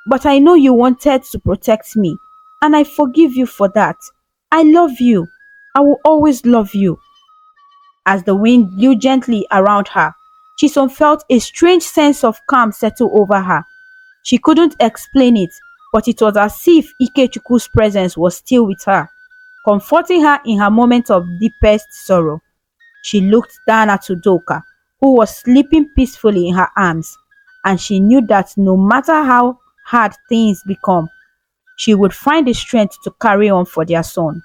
but I know you wanted to protect me, and I forgive you for that. I love you. I will always love you." As the wind blew gently around her, Chisom felt a strange sense of calm settle over her. She couldn't explain it, but it was as if Ikechukwu's presence was still with her, comforting her in her moment of deepest sorrow. She looked down at Udoka, who was sleeping peacefully in her arms, and she knew that no matter how hard things become, she would find the strength to carry on for their son.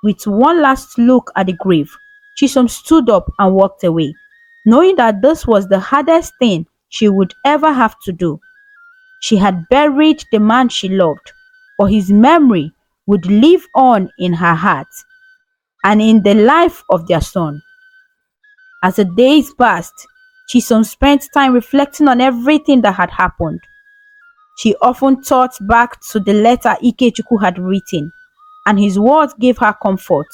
With one last look at the grave, Chisom stood up and walked away, knowing that this was the hardest thing she would ever have to do. She had buried the man she loved, but his memory would live on in her heart and in the life of their son. As the days passed, Chisom spent time reflecting on everything that had happened. She often thought back to the letter Ikechukwu had written, and his words gave her comfort.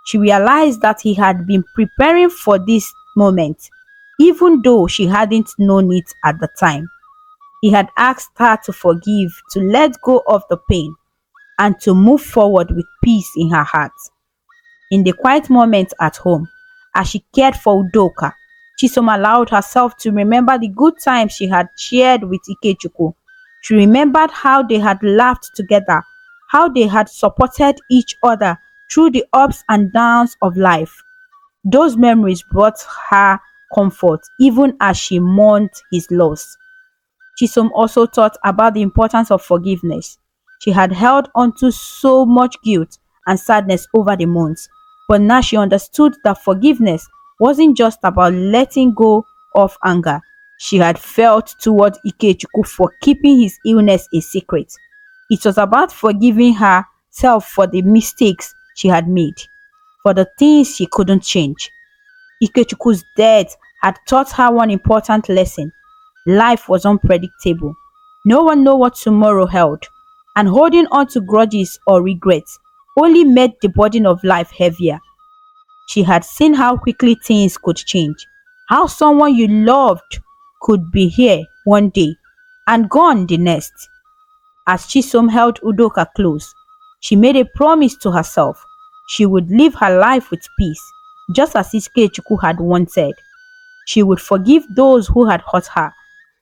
She realized that he had been preparing for this moment, even though she hadn't known it at the time. He had asked her to forgive, to let go of the pain, and to move forward with peace in her heart. In the quiet moments at home, as she cared for Udoka, Chisom allowed herself to remember the good times she had shared with Ikechukwu. She remembered how they had laughed together, how they had supported each other through the ups and downs of life. Those memories brought her comfort even as she mourned his loss. Chisom also thought about the importance of forgiveness. She had held on to so much guilt and sadness over the months, but now she understood that forgiveness wasn't just about letting go of anger she had felt toward Ikechukwu for keeping his illness a secret. It was about forgiving herself for the mistakes she had made, for the things she couldn't change. Ikechukwu's death had taught her one important lesson. Life was unpredictable. No one knew what tomorrow held, and holding on to grudges or regrets only made the burden of life heavier. She had seen how quickly things could change, how someone you loved could be here one day and gone the next. As Chisom held Udoka close, she made a promise to herself. She would live her life with peace, just as Ikechukwu had wanted. She would forgive those who had hurt her,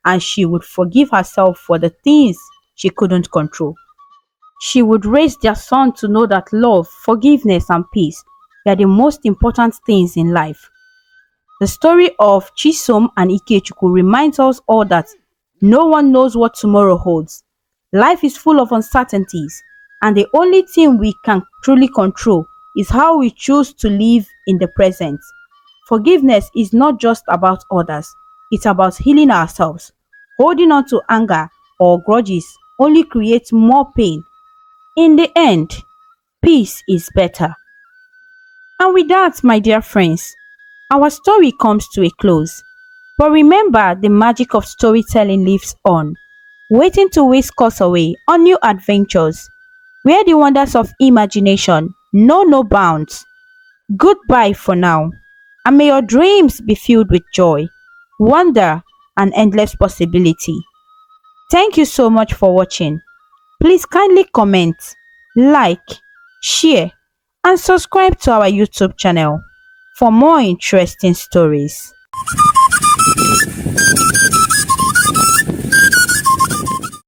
and she would forgive herself for the things she couldn't control. She would raise their son to know that love, forgiveness, and peace were the most important things in life. The story of Chisom and Ikechukwu reminds us all that no one knows what tomorrow holds. Life is full of uncertainties, and the only thing we can truly control is how we choose to live in the present. Forgiveness is not just about others, it's about healing ourselves. Holding on to anger or grudges only creates more pain. In the end, peace is better. And with that, my dear friends, our story comes to a close. But remember, the magic of storytelling lives on, waiting to whisk us away on new adventures, where the wonders of imagination know no bounds. Goodbye for now, and may your dreams be filled with joy, wonder, and endless possibility. Thank you so much for watching. Please kindly comment, like, share, and subscribe to our YouTube channel for more interesting stories.